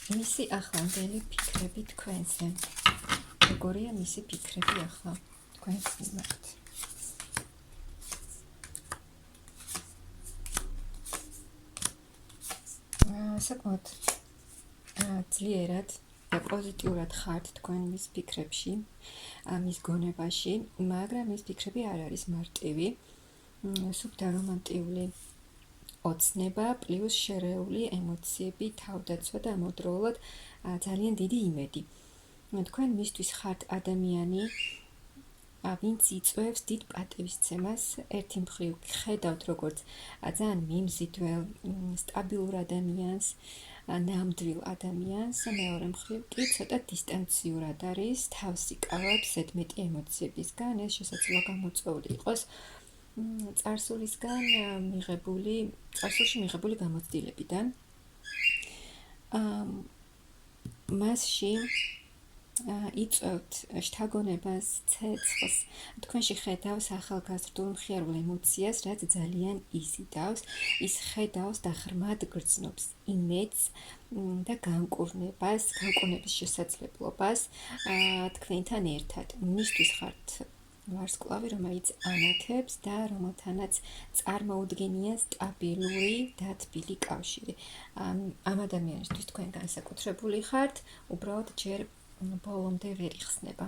მისი ახლანდელი ფიქრები თქვენზე. როგორია მისი ფიქრები ახლა თქვენს მიმართ? საკმაოდ ძლიერად და პოზიტიურად ხართ თქვენ მის ფიქრებში, მის გონებაში, მაგრამ მის ფიქრები არ არის მარტივი, სუფთა რომანტიული ოცნება პლუს შერეული ემოციები, თავდაცვა და ამავდროულად ძალიან დიდი იმედი. თქვენ მისთვის ხართ ადამიანი, ვინც იწვევს დიდ პატივისცემას, ერთი მხრივ ხედავთ როგორც ძალიან მიმზიდველ, სტაბილურ ადამიანს, ნამდვილ ადამიანს, მეორე მხრივ კი ცოტა დისტანციურად არის, თავს იკავებს ზედმეტი ემოციებისგან, ეს შესაძლოა გამოწვეული იყოს წარსულში მიღებული გამოცდილებიდან. მასში იწვევთ შთაგონებას, ცეცხლს, თქვენში ხედავს ახალგაზრდულ მხიარულ ემოციას, რაც ძალიან იზიდავს, ის ხედავს და ღრმად გრძნობს იმედს და განკურნების შესაძლებლობას თქვენთან ერთად. მისთვის ხართ ვარსკვლავი, რომელიც ანათებს და რომელთანაც წარმოუდგენია სტაბილური და თბილი კავშირი. ამ ადამიანისთვის თქვენ განსაკუთრებული ხართ, უბრალოდ ჯერ ბოლომდე ვერ იხსნება.